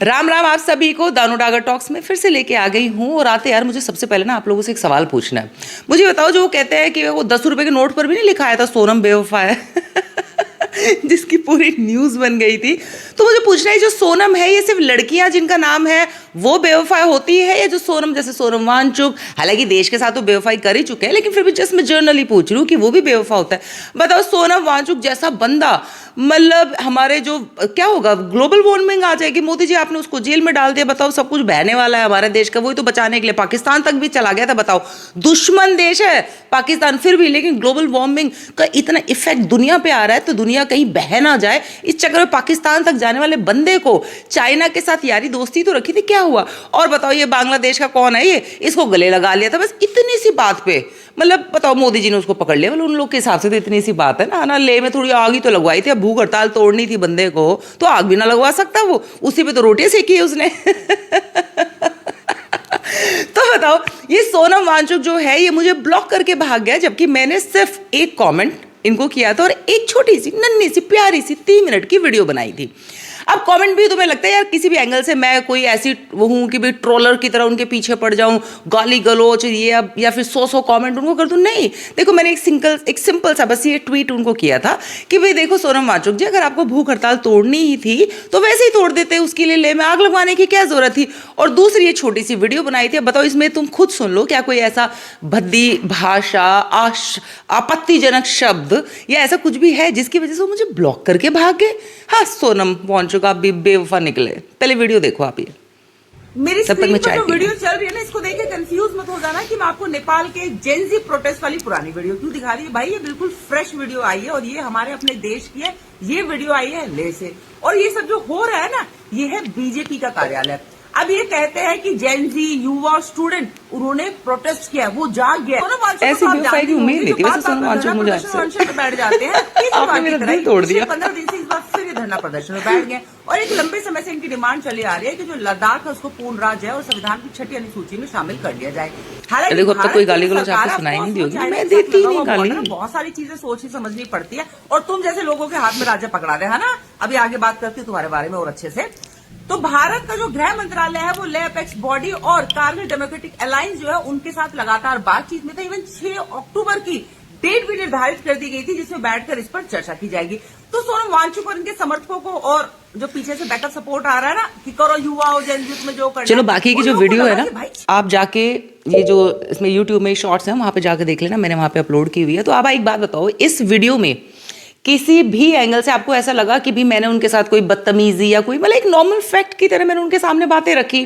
राम राम आप सभी को। दानू डागर टॉक्स में फिर से लेके आ गई हूँ। और आते यार मुझे सबसे पहले ना आप लोगों से एक सवाल पूछना है। मुझे बताओ, जो वो कहते हैं कि वो 10 रुपए के नोट पर भी नहीं लिखा आया था सोनम बेवफा है जिसकी पूरी न्यूज़ बन गई थी। तो मुझे पूछना है, जो सोनम है ये सिर्फ लड़कियां जिनका नाम है वो बेवफा होती है, या जो सोनम जैसे सोनम वांगचुक, हालांकि देश के साथ तो बेवफाई कर ही चुके हैं, लेकिन फिर भी जस्ट मैं जर्नली पूछ रही हूँ कि वो भी बेवफा होता है। बताओ, सोनम वांगचुक जैसा बंदा, मतलब हमारे जो क्या होगा, ग्लोबल वार्मिंग आ जाएगी। मोदी जी आपने उसको जेल में डाल दिया। बताओ, सब कुछ बहने वाला है हमारे देश का, वही तो बचाने के लिए पाकिस्तान तक भी चला गया था। बताओ, दुश्मन देश है पाकिस्तान फिर भी, लेकिन ग्लोबल वार्मिंग का इतना इफेक्ट दुनिया पे आ रहा है तो दुनिया कहीं बह ना जाए, इस चक्कर में पाकिस्तान तक जाने वाले बंदे को चाइना के साथ यारी दोस्ती तो रखी थी, क्या हुआ? और बताओ, ये बांग्लादेश का कौन है, ये इसको गले लगा लिया था बस इतनी सी बात पे। मतलब बताओ, मोदी जी ने उसको पकड़ लिया। मतलब उन लोग के हिसाब से तो इतनी सी बात है ना ले में थोड़ी आग ही तो लगवाई थी। अब भूख हड़ताल तोड़नी थी बंदे को तो आग भी ना लगवा सकता वो, उसी पे तो रोटियां सेकी है उसने तो बताओ, ये सोनम वांगचुक जो है ये मुझे ब्लॉक करके भाग गया, जबकि मैंने सिर्फ एक कमेंट इनको किया था और एक छोटी सी नन्ही सी प्यारी सी 3 मिनट की वीडियो बनाई थी। अब कमेंट भी तुम्हें लगता है यार किसी भी एंगल से मैं कोई ऐसी वो हूँ कि भाई ट्रोलर की तरह उनके पीछे पड़ जाऊँ, गाली गलोच ये अब या फिर 100 कमेंट उनको कर दूँ? नहीं, देखो मैंने एक सिंपल सा बस ये ट्वीट उनको किया था कि भाई देखो सोनम वांगचुक जी, अगर आपको भूख हड़ताल तोड़नी ही थी तो वैसे ही तोड़ देते, उसके लिए ले में आग लगवाने की क्या जरूरत थी? और दूसरी ये छोटी सी वीडियो बनाई थी। बताओ, इसमें तुम खुद सुन लो, क्या कोई ऐसा भद्दी भाषा, आपत्तिजनक शब्द या ऐसा कुछ भी है जिसकी वजह से वो मुझे ब्लॉक करके भाग गए? हाँ, सोनम वांगचुक आप भी बेवफा निकले। पहले वीडियो देखो आप। ये मेरी स्क्रीन पर जो वीडियो चल रही है ना, इसको देख के कंफ्यूज मत हो जाना कि मैं आपको नेपाल के जेनजी प्रोटेस्ट वाली पुरानी वीडियो क्यों दिखा रही है। भाई ये बिल्कुल फ्रेश वीडियो आई है और ये हमारे अपने देश की है। ये वीडियो आई है ले से, और ये सब जो हो रहा है ना, ये है बीजेपी का कार्यालय। अब ये कहते हैं कि जेनजी युवा स्टूडेंट उन्होंने प्रोटेस्ट किया, वो जाग गया। ऐसी बेवफाई की उम्मीद नहीं थी वैसे सोनम वांगचुक मुझे आपसे। बैठ जाते हैं आपने मेरा दिल तोड़ दिया। 15 दिन से इस बार फिर ये धरना प्रदर्शन में बैठ गए और एक लंबे समय से इनकी डिमांड चली आ रही है कि जो लद्दाख है उसको पूर्ण राज्य है और संविधान की 6वीं अनुसूची में शामिल कर लिया जाए। हालांकि देखो, अब तक कोई गाली गलौज आपको सुनाई नहीं दी होगी, मैं देती ही नहीं गाली। बहुत सारी चीजें सोचनी समझनी पड़ती है और तुम जैसे लोगों के हाथ में राज्य पकड़ा दे है ना। अभी आगे बात करती हूँ तुम्हारे बारे में और अच्छे से। तो भारत का जो गृह मंत्रालय है वो ले अपेक्स बॉडी और कारगिल डेमोक्रेटिक अलायंस जो है उनके साथ लगातार बातचीत में था। इवन 6 अक्टूबर की डेट भी निर्धारित कर दी गई थी जिसमें बैठकर इस पर चर्चा की जाएगी। तो सोनम वांगचुक और इनके समर्थकों को और जो पीछे से बैकअप सपोर्ट आ रहा है ना कि करो युवा हो जनयुद्ध में जो करना। चलो बाकी की जो वीडियो है ना, आप जाके ये जो इसमें यूट्यूब में शॉर्ट्स हैं वहां पे जाके देख लेना, मैंने वहां पे अपलोड की हुई है। तो आप एक बात बताओ, इस वीडियो में किसी भी एंगल से आपको ऐसा लगा कि भी मैंने उनके साथ कोई बदतमीजी या कोई मतलब एक नॉर्मल फैक्ट की तरह मैंने उनके सामने बातें रखी?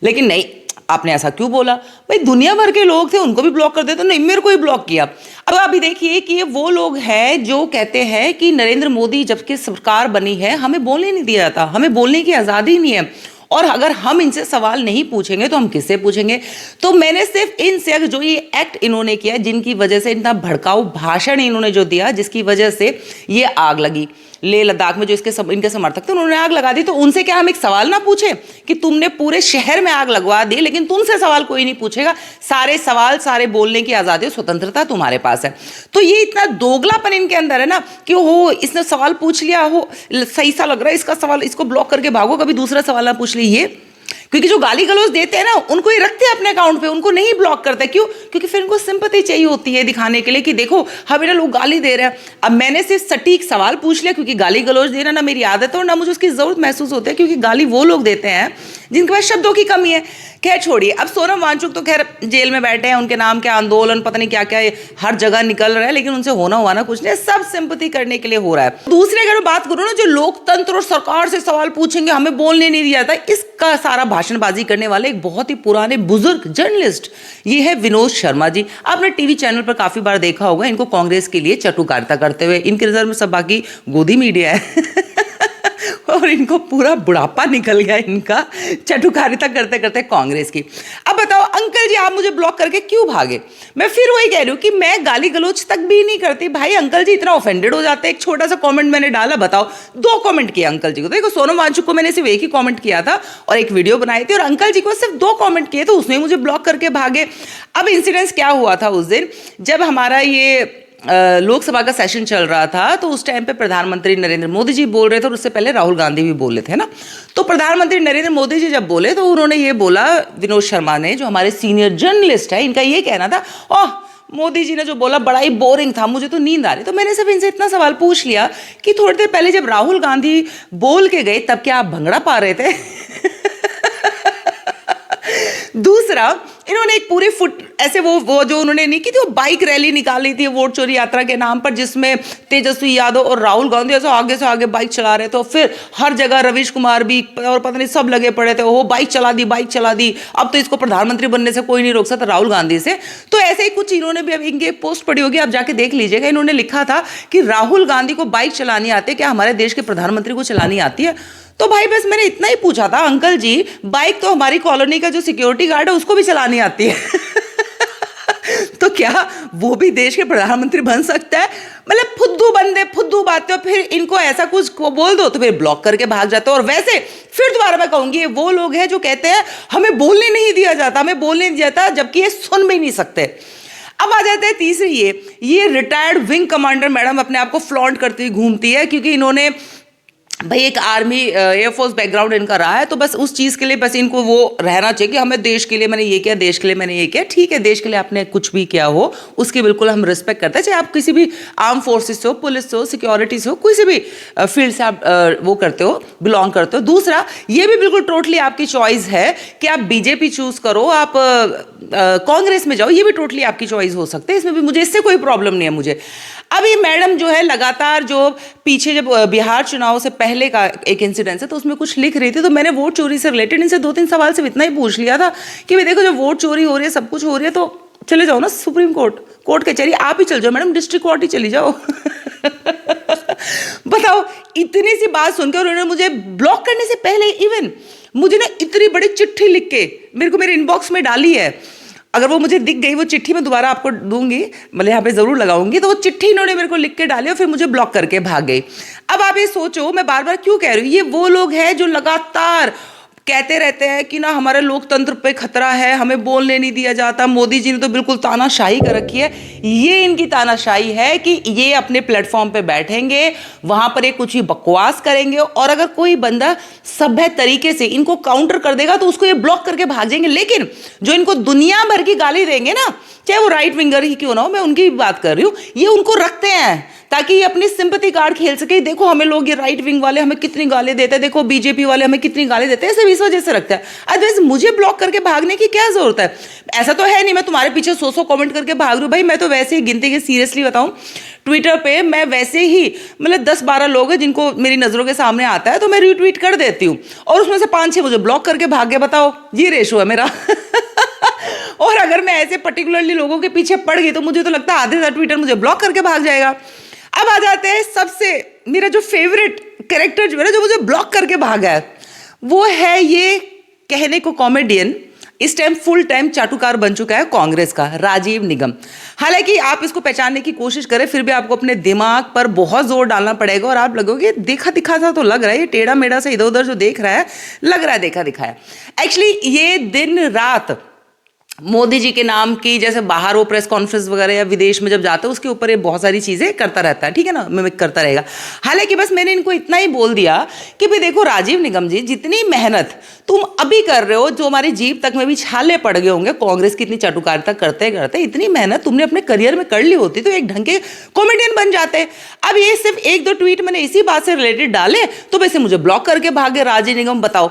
लेकिन नहीं, आपने ऐसा क्यों बोला? भाई दुनिया भर के लोग थे, उनको भी ब्लॉक कर दे। तो नहीं, मेरे को ही ब्लॉक किया। अब अभी देखिए कि ये वो लोग हैं जो कहते हैं कि नरेंद्र मोदी जबकि सरकार बनी है हमें बोलने नहीं दिया जाता, हमें बोलने की आज़ादी नहीं है, और अगर हम इनसे सवाल नहीं पूछेंगे तो हम किससे पूछेंगे? तो मैंने सिर्फ इनसे जो ये एक्ट इन्होंने किया, जिनकी वजह से इतना भड़काऊ भाषण इन्होंने जो दिया, जिसकी वजह से ये आग लगी लेह लद्दाख में, जो इनके समर्थक थे उन्होंने आग लगा दी, तो उनसे क्या हम एक सवाल ना पूछे कि तुमने पूरे शहर में आग लगवा दी, लेकिन तुमसे सवाल कोई नहीं पूछेगा। सारे सवाल, सारे बोलने की आज़ादी और स्वतंत्रता तुम्हारे पास है। तो ये इतना दोगलापन इनके अंदर है ना कि हो इसने सवाल पूछ लिया, हो सही सा लग रहा है इसका सवाल, इसको ब्लॉक करके भागो, कभी दूसरा सवाल ना पूछ लीजिए। क्योंकि जो गाली गलौज देते हैं ना उनको ये रखते हैं अपने अकाउंट पे, उनको नहीं ब्लॉक करते। क्यों? क्योंकि फिर उनको सिंपैथी चाहिए होती है दिखाने के लिए कि देखो हमें ना लोग गाली दे रहे हैं। अब मैंने सिर्फ सटीक सवाल पूछ लिया, क्योंकि गाली गलौज देना ना मेरी आदत है और ना मुझे उसकी जरूरत महसूस होती है, क्योंकि गाली वो लोग देते हैं जिनके पास शब्दों की कमी है। खैर छोड़िए, अब सोनम वांगचुक तो खैर जेल में बैठे हैं, उनके नाम के आंदोलन पता नहीं क्या क्या हर जगह निकल रहा है, लेकिन उनसे होना हुआ ना कुछ नहीं, सब सिंपैथी करने के लिए हो रहा है। दूसरे अगर मैं बात करूँ ना, जो लोकतंत्र और सरकार से सवाल पूछेंगे, हमें बोलने नहीं दिया जाता, इसका सारा भाषणबाजी करने वाले एक बहुत ही पुराने बुजुर्ग जर्नलिस्ट, ये है विनोद शर्मा जी। आपने टीवी चैनल पर काफी बार देखा होगा इनको कांग्रेस के लिए चटुकारिता करते हुए। इनके नजर में सब बाकी गोदी मीडिया है और इनको पूरा बुढ़ापा निकल गया इनका चटुकारिता करते करते कांग्रेस की। अब बताओ अंकल जी, आप मुझे ब्लॉक करके क्यों भागे? मैं फिर वही कह रही हूँ कि मैं गाली गलौज तक भी नहीं करती। भाई अंकल जी इतना ऑफेंडेड हो जाते हैं, एक छोटा सा कमेंट मैंने डाला, बताओ 2 कमेंट किया अंकल जी को। देखो सोनम वांगचुक को मैंने सिर्फ एक ही कमेंट किया था और एक वीडियो बनाई थी, और अंकल जी को सिर्फ 2 कमेंट किए, तो उसने मुझे ब्लॉक करके भागे। अब इंसिडेंस क्या हुआ था उस दिन, जब हमारा ये लोकसभा का सेशन चल रहा था, तो उस टाइम पे प्रधानमंत्री नरेंद्र मोदी जी बोल रहे थे और उससे पहले राहुल गांधी भी बोले थे ना। तो प्रधानमंत्री नरेंद्र मोदी जी जब बोले तो उन्होंने ये बोला, विनोद शर्मा ने, जो हमारे सीनियर जर्नलिस्ट है, इनका ये कहना था, ओह मोदी जी ने जो बोला बड़ा ही बोरिंग था, मुझे तो नींद आ रही। तो मैंने सिर्फ इनसे इतना सवाल पूछ लिया कि थोड़ी देर पहले जब राहुल गांधी बोल के गए तब क्या आप भंगड़ा पा रहे थे? दूसरा, इन्होंने एक पूरी फुट ऐसे वो जो उन्होंने नहीं की थी, वो बाइक रैली निकाली थी वोट चोरी यात्रा के नाम पर, जिसमें तेजस्वी यादव और राहुल गांधी ऐसे आगे से आगे बाइक चला रहे थे। तो फिर हर जगह रवीश कुमार भी और पता नहीं सब लगे पड़े थे, वो बाइक चला दी, अब तो इसको प्रधानमंत्री बनने से कोई नहीं रोक सकता, राहुल गांधी से। तो ऐसे ही कुछ इन्होंने भी, अब इनकी पोस्ट पड़ी होगी, आप जाके देख लीजिएगा, इन्होंने लिखा था कि राहुल गांधी को बाइक चलानी आती है, क्या हमारे देश के प्रधानमंत्री को चलानी आती है? तो भाई बस मैंने इतना ही पूछा था, अंकल जी बाइक तो हमारी कॉलोनी का जो सिक्योरिटी गार्ड है उसको भी चलानी आती है। तो क्या वो भी देश के प्रधानमंत्री बन सकता है? मतलब फुद्दू बंदे, फुद्दू बातें, फिर इनको ऐसा कुछ को बोल दो तो फिर ब्लॉक करके भाग जाते हो। और वैसे फिर दोबारा मैं कहूंगी, ये वो लोग हैं जो कहते हैं हमें बोलने नहीं दिया जाता, हमें बोलने नहीं दिया जाता, जबकि ये सुन भी नहीं सकते। अब आ जाते हैं तीसरी, ये रिटायर्ड विंग कमांडर मैडम अपने आप को फ्लॉन्ट करती हुई घूमती है, क्योंकि इन्होंने भाई एक आर्मी एयरफोर्स बैकग्राउंड इनका रहा है, तो बस उस चीज़ के लिए बस इनको वो रहना चाहिए कि हमें देश के लिए मैंने ये किया, देश के लिए मैंने ये किया। ठीक है, देश के लिए आपने कुछ भी किया हो उसकी बिल्कुल हम रिस्पेक्ट करते हैं, चाहे आप किसी भी आर्म फोर्सेस से हो, पुलिस से हो, सिक्योरिटी से हो, किसी भी फील्ड से आप वो करते हो, बिलोंग करते हो। दूसरा, ये भी बिल्कुल टोटली आपकी चॉइस है कि आप बीजेपी चूज करो, आप कांग्रेस में जाओ, ये भी टोटली आपकी चॉइस हो सकती है, इसमें भी मुझे इससे कोई प्रॉब्लम नहीं है मुझे। अब ये मैडम जो है लगातार, जो पीछे जब बिहार चुनाव से पहले का एक इंसिडेंस है तो उसमें कुछ लिख रही थी, तो मैंने वोट चोरी से रिलेटेड इनसे 2-3 सवाल सिर्फ इतना ही पूछ लिया था कि भाई देखो, जब वोट चोरी हो रही है, सब कुछ हो रही है, तो चले जाओ ना सुप्रीम कोर्ट कचहरी, आप ही चल जाओ मैडम, डिस्ट्रिक्ट कोर्ट ही चली जाओ। बताओ, इतनी सी बात सुनकर उन्होंने मुझे ब्लॉक करने से पहले इवन मुझे ना इतनी बड़ी चिट्ठी लिख के मेरे को मेरे इनबॉक्स में डाली है। अगर वो मुझे दिख गई, वो चिट्ठी मैं दोबारा आपको दूंगी, मतलब यहाँ पे जरूर लगाऊंगी, तो वो चिट्ठी इन्होंने मेरे को लिख के डाली और फिर मुझे ब्लॉक करके भाग गई। अब आप ये सोचो, मैं बार बार क्यों कह रही हूँ, ये वो लोग हैं जो लगातार कहते रहते हैं कि ना हमारे लोकतंत्र पे खतरा है, हमें बोलने नहीं दिया जाता, मोदी जी ने तो बिल्कुल तानाशाही कर रखी है। ये इनकी तानाशाही है कि ये अपने प्लेटफॉर्म पे बैठेंगे, वहां पर ये कुछ ही बकवास करेंगे, और अगर कोई बंदा सभ्य तरीके से इनको काउंटर कर देगा तो उसको ये ब्लॉक करके भाग जाएंगे। लेकिन जो इनको दुनिया भर की गाली देंगे ना, चाहे वो राइट विंगर ही क्यों ना हो, मैं उनकी बात कर रही हूँ, ये उनको रखते हैं ताकि ये अपनी सिंपैथी कार्ड खेल सके। देखो हमें लोग, ये राइट विंग वाले हमें कितनी गाली देते हैं, देखो बीजेपी वाले हमें कितनी गाली देते हैं, सिर्फ इस वजह से रखता है। अदरवाइज मुझे ब्लॉक करके भागने की क्या जरूरत है? ऐसा तो है नहीं मैं तुम्हारे पीछे 100 कमेंट करके भाग रही हूँ। भाई मैं तो वैसे ही गिनती के, सीरियसली बताऊं, ट्विटर पे मैं वैसे ही, मतलब 10-12 लोग हैं जिनको मेरी नजरों के सामने आता है तो मैं रीट्वीट कर देती हूँ, और उसमें से 5-6 मुझे ब्लॉक करके भाग गए। बताओ, ये रेशो है मेरा। और अगर मैं ऐसे पर्टिकुलरली लोगों के पीछे पड़ गई तो मुझे तो लगता है आधे से ट्विटर मुझे ब्लॉक करके भाग जाएगा। अब आ जाते हैं सबसे, मेरा जो फेवरेट कैरेक्टर जो है ना, जो मुझे ब्लॉक करके भागा है, वो है ये कहने को कॉमेडियन, इस टाइम फुल टाइम चाटुकार बन चुका है कांग्रेस का, राजीव निगम। हालांकि आप इसको पहचानने की कोशिश करें, फिर भी आपको अपने दिमाग पर बहुत जोर डालना पड़ेगा और आप लगोगे देखा दिखा सा तो लग रहा है, ये टेढ़ा मेढ़ा से इधर उधर जो देख रहा है, लग रहा है देखा दिखा है। एक्चुअली ये दिन रात मोदी जी के नाम की, जैसे बाहर वो प्रेस कॉन्फ्रेंस वगैरह या विदेश में जब जाते हैं उसके ऊपर ये बहुत सारी चीजें करता रहता है, ठीक है ना, मिमिक करता रहेगा। हालांकि बस मैंने इनको इतना ही बोल दिया कि भाई देखो राजीव निगम जी, जितनी मेहनत तुम अभी कर रहे हो, जो हमारी जीभ तक में भी छाले पड़ गए होंगे कांग्रेस की इतनी चाटुकारिता करते करते, इतनी मेहनत तुमने अपने करियर में कर ली होती तो एक ढंग के कॉमेडियन बन जाते। अब ये सिर्फ 1-2 ट्वीट मैंने इसी बात से रिलेटेड डाले तो वैसे मुझे ब्लॉक करके भागे राजीव निगम। बताओ,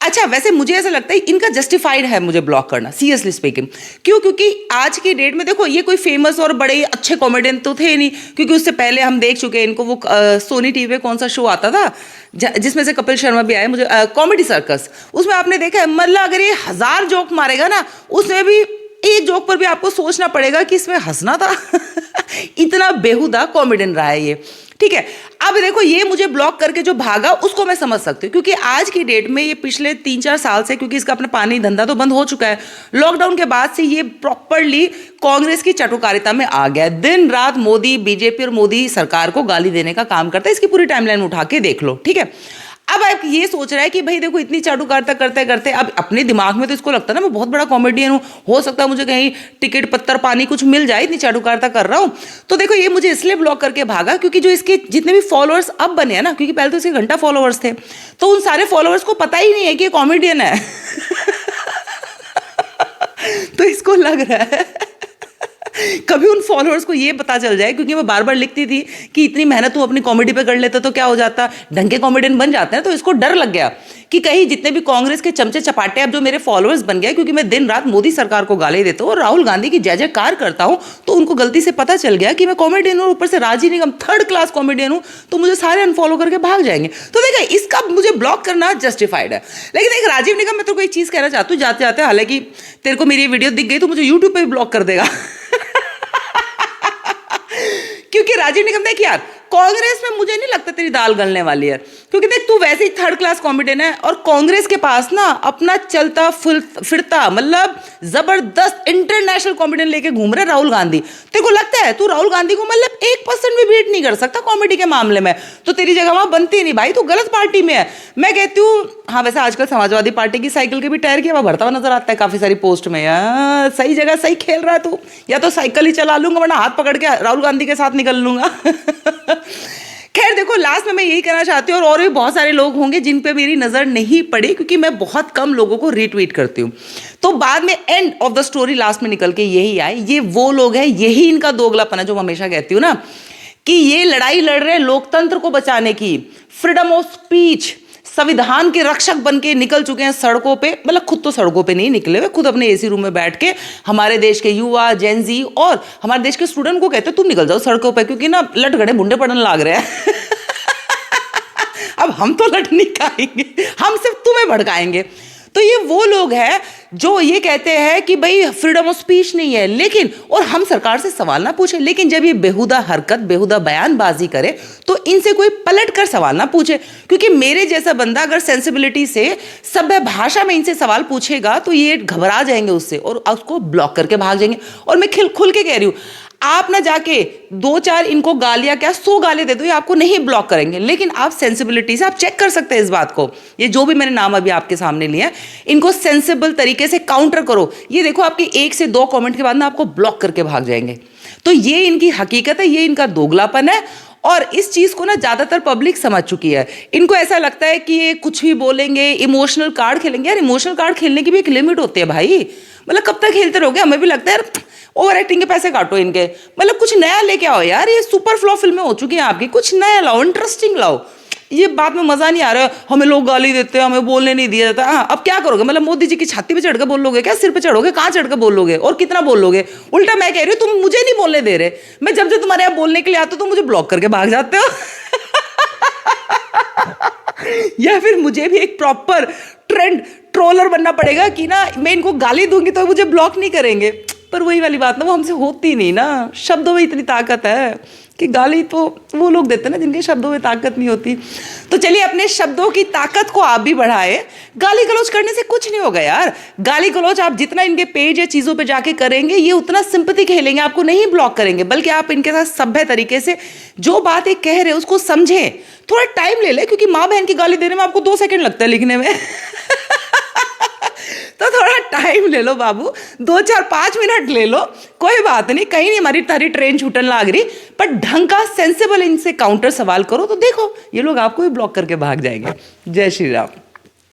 अच्छा वैसे मुझे ऐसा लगता है इनका जस्टिफाइड है मुझे ब्लॉक करना, सीरियसली स्पीकिंग। क्यों? क्योंकि आज की डेट में देखो, ये कोई फेमस और बड़े अच्छे कॉमेडियन तो थे नहीं, क्योंकि उससे पहले हम देख चुके हैं इनको, वो सोनी टीवी पे कौन सा शो आता था जिसमें से कपिल शर्मा भी आए, मुझे कॉमेडी सर्कस, उसमें आपने देखा है, मतलब अगर ये 1000 जोक मारेगा ना, उसमें भी एक जोक पर भी आपको सोचना पड़ेगा कि इसमें हंसना था। इतना बेहुदा कॉमेडियन रहा है ये, ठीक है। अब देखो, ये मुझे ब्लॉक करके जो भागा उसको मैं समझ सकती हूँ, क्योंकि आज की डेट में ये पिछले 3-4 साल से, क्योंकि इसका अपना पानी धंधा तो बंद हो चुका है, लॉकडाउन के बाद से ये प्रॉपरली कांग्रेस की चाटुकारिता में आ गया। दिन रात मोदी, बीजेपी और मोदी सरकार को गाली देने का काम करता है। इसकी पूरी टाइमलाइन उठा के देख लो, ठीक है। अब आप ये सोच रहा है कि भाई देखो इतनी चाटुकारिता करते करते अब अपने दिमाग में तो इसको लगता है ना मैं बहुत बड़ा कॉमेडियन हूँ, हो सकता है मुझे कहीं टिकट पत्थर पानी कुछ मिल जाए, इतनी चाटुकारिता कर रहा हूँ। तो देखो ये मुझे इसलिए ब्लॉक करके भागा क्योंकि जो इसके जितने भी फॉलोअर्स अब बने हैं ना, क्योंकि पहले तो इसके घंटा फॉलोअर्स थे, तो उन सारे फॉलोअर्स को पता ही नहीं है कि ये कॉमेडियन है। तो इसको लग रहा है कभी उन फॉलोअर्स को ये पता चल जाए, क्योंकि मैं बार बार लिखती थी कि इतनी मेहनत तू अपनी कॉमेडी पे कर लेता तो क्या हो जाता, ढंग के कॉमेडियन बन जाते हैं। तो इसको डर लग गया कि कहीं जितने भी कांग्रेस के चमचे चपाटे अब जो मेरे फॉलोअर्स बन गए, क्योंकि मैं दिन रात मोदी सरकार को गाली देता हूँ और राहुल गांधी की जय जयकार करता हूँ, तो उनको गलती से पता चल गया कि मैं कॉमेडियन हूँ, ऊपर से राजी निगम थर्ड क्लास कॉमेडियन हूँ, तो मुझे सारे अनफॉलो करके भाग जाएंगे। तो देखा इसका मुझे ब्लॉक करना जस्टिफाइड है। लेकिन देख राजीव निगम, मैं तो कोई चीज़ कहना चाहती हूँ जाते जाते, हालांकि तेरे को मेरी वीडियो दिख गई तो मुझे यूट्यूब पर भी ब्लॉक कर देगा। क्योंकि राजीव निगम देख यार, कांग्रेस में मुझे नहीं लगता तेरी दाल गलने वाली है, क्योंकि देख तू वैसे ही थर्ड क्लास कॉमेडियन है और कांग्रेस के पास ना अपना चलता फिरता मतलब जबरदस्त इंटरनेशनल कॉमेडियन लेके घूम रहा है राहुल गांधी। तेरे को लगता है तू राहुल गांधी को मतलब 1% भी बीट नहीं कर सकता कॉमेडी के मामले में? तो तेरी जगह वहां बनती नहीं भाई, तू गलत पार्टी में है। मैं कहती हूँ हाँ, वैसे आजकल समाजवादी पार्टी की साइकिल के भी टायर के वहां भरता हुआ नजर आता है काफी सारी पोस्ट में। यार सही जगह सही खेल रहा है तू, या तो साइकिल ही चला लूंगा वरना हाथ पकड़ के राहुल गांधी के साथ निकल लूंगा। खैर देखो, लास्ट में मैं यही कहना चाहती हूँ, और भी बहुत सारे लोग होंगे जिन पे मेरी नजर नहीं पड़ी, क्योंकि मैं बहुत कम लोगों को रीट्वीट करती हूँ। तो बाद में end of the story last में निकल के यही आए, ये वो लोग हैं, यही इनका दोगलापन है जो मैं हमेशा कहती हूँ ना, कि ये लड़ाई लड़ रहे हैं लोकतंत्र को बचाने की, फ्रीडम ऑफ स्पीच, संविधान के रक्षक बन के निकल चुके हैं सड़कों पे। मतलब खुद तो सड़कों पे नहीं निकले हुए, खुद अपने एसी रूम में बैठ के हमारे देश के युवा, जेनजी और हमारे देश के स्टूडेंट को कहते हैं तुम निकल जाओ सड़कों पे, क्योंकि ना लट गड़े मुंडे पड़ने लग रहे हैं। अब हम तो लट नहीं खाएंगे, हम सिर्फ तुम्हें भड़काएंगे। तो ये वो लोग हैं जो ये कहते हैं कि भाई फ्रीडम ऑफ स्पीच नहीं है, लेकिन और हम सरकार से सवाल ना पूछे, लेकिन जब ये बेहुदा हरकत, बेहुदा बयानबाजी करे तो इनसे कोई पलट कर सवाल ना पूछे। क्योंकि मेरे जैसा बंदा अगर सेंसिबिलिटी से सभ्य भाषा में इनसे सवाल पूछेगा तो ये घबरा जाएंगे उससे और उसको ब्लॉक करके भाग जाएंगे। और मैं खुल के कह रही हूँ, आप ना जाके 2-4 इनको गालियां क्या 100 गाली दे दो, ये आपको नहीं ब्लॉक करेंगे। लेकिन आप सेंसिबिलिटी से आप चेक कर सकते हैं इस बात को। ये जो भी मैंने नाम अभी आपके सामने लिए, इनको सेंसिबल तरीके से काउंटर करो। ये देखो आपके 1 से 2 कमेंट के बाद ना आपको ब्लॉक करके भाग जाएंगे। तो ये इनकी हकीकत है, ये इनका दोगलापन है, और इस चीज को ना ज्यादातर पब्लिक समझ चुकी है। इनको ऐसा लगता है कि ये कुछ भी बोलेंगे, इमोशनल कार्ड खेलेंगे। यार इमोशनल कार्ड खेलने की भी एक लिमिट होती है भाई, मतलब कब तक खेलते रहोगे? हमें भी लगता है यार ओवर एक्टिंग के पैसे काटो इनके, मतलब कुछ नया लेके आओ यार। ये सुपर फ्लॉ फिल्में हो चुकी हैं आपकी, कुछ नया लाओ, इंटरेस्टिंग लाओ। ये बात में मजा नहीं आ रहा है, हमें लोग गाली देते हैं, हमें बोलने नहीं दिया जाता। हाँ, अब क्या करोगे? मतलब मोदी जी की छाती पे चढ़ के बोल लोगे क्या? सिर पे चढ़ोगे? कहाँ चढ़ के बोल लोगे और कितना बोल लोगे? उल्टा मैं कह रही हूँ, तुम मुझे नहीं बोलने दे रहे। मैं जब जब तुम्हारे यहाँ बोलने के लिए आते हो तो मुझे ब्लॉक करके भाग जाते हो। या फिर मुझे भी एक प्रॉपर ट्रेंड ट्रोलर बनना पड़ेगा कि ना मैं इनको गाली दूंगी तो मुझे ब्लॉक नहीं करेंगे। पर वही वाली बात ना, वो हमसे होती नहीं ना। शब्दों में इतनी ताकत है कि गाली तो वो लोग देते हैं ना जिनके शब्दों में ताकत नहीं होती। तो चलिए अपने शब्दों की ताकत को आप भी बढ़ाए। गाली गलौज करने से कुछ नहीं होगा यार। गाली गलौज आप जितना इनके पेज या चीज़ों पे जाके करेंगे, ये उतना सिंपैथी खेलेंगे, आपको नहीं ब्लॉक करेंगे। बल्कि आप इनके साथ सभ्य तरीके से जो बात ये कह रहे हैं उसको समझें। थोड़ा टाइम ले ले, क्योंकि माँ बहन की गाली देने में आपको 2 सेकंड लगता है लिखने में। तो थोड़ा टाइम ले लो बाबू, 2-4-5 मिनट ले लो, कोई बात नहीं। कहीं नहीं हमारी तारी ट्रेन छूटन लग रही, पर ढंग का सेंसिबल इनसे काउंटर सवाल करो तो देखो ये लोग आपको भी ब्लॉक करके भाग जाएंगे। जय श्री राम।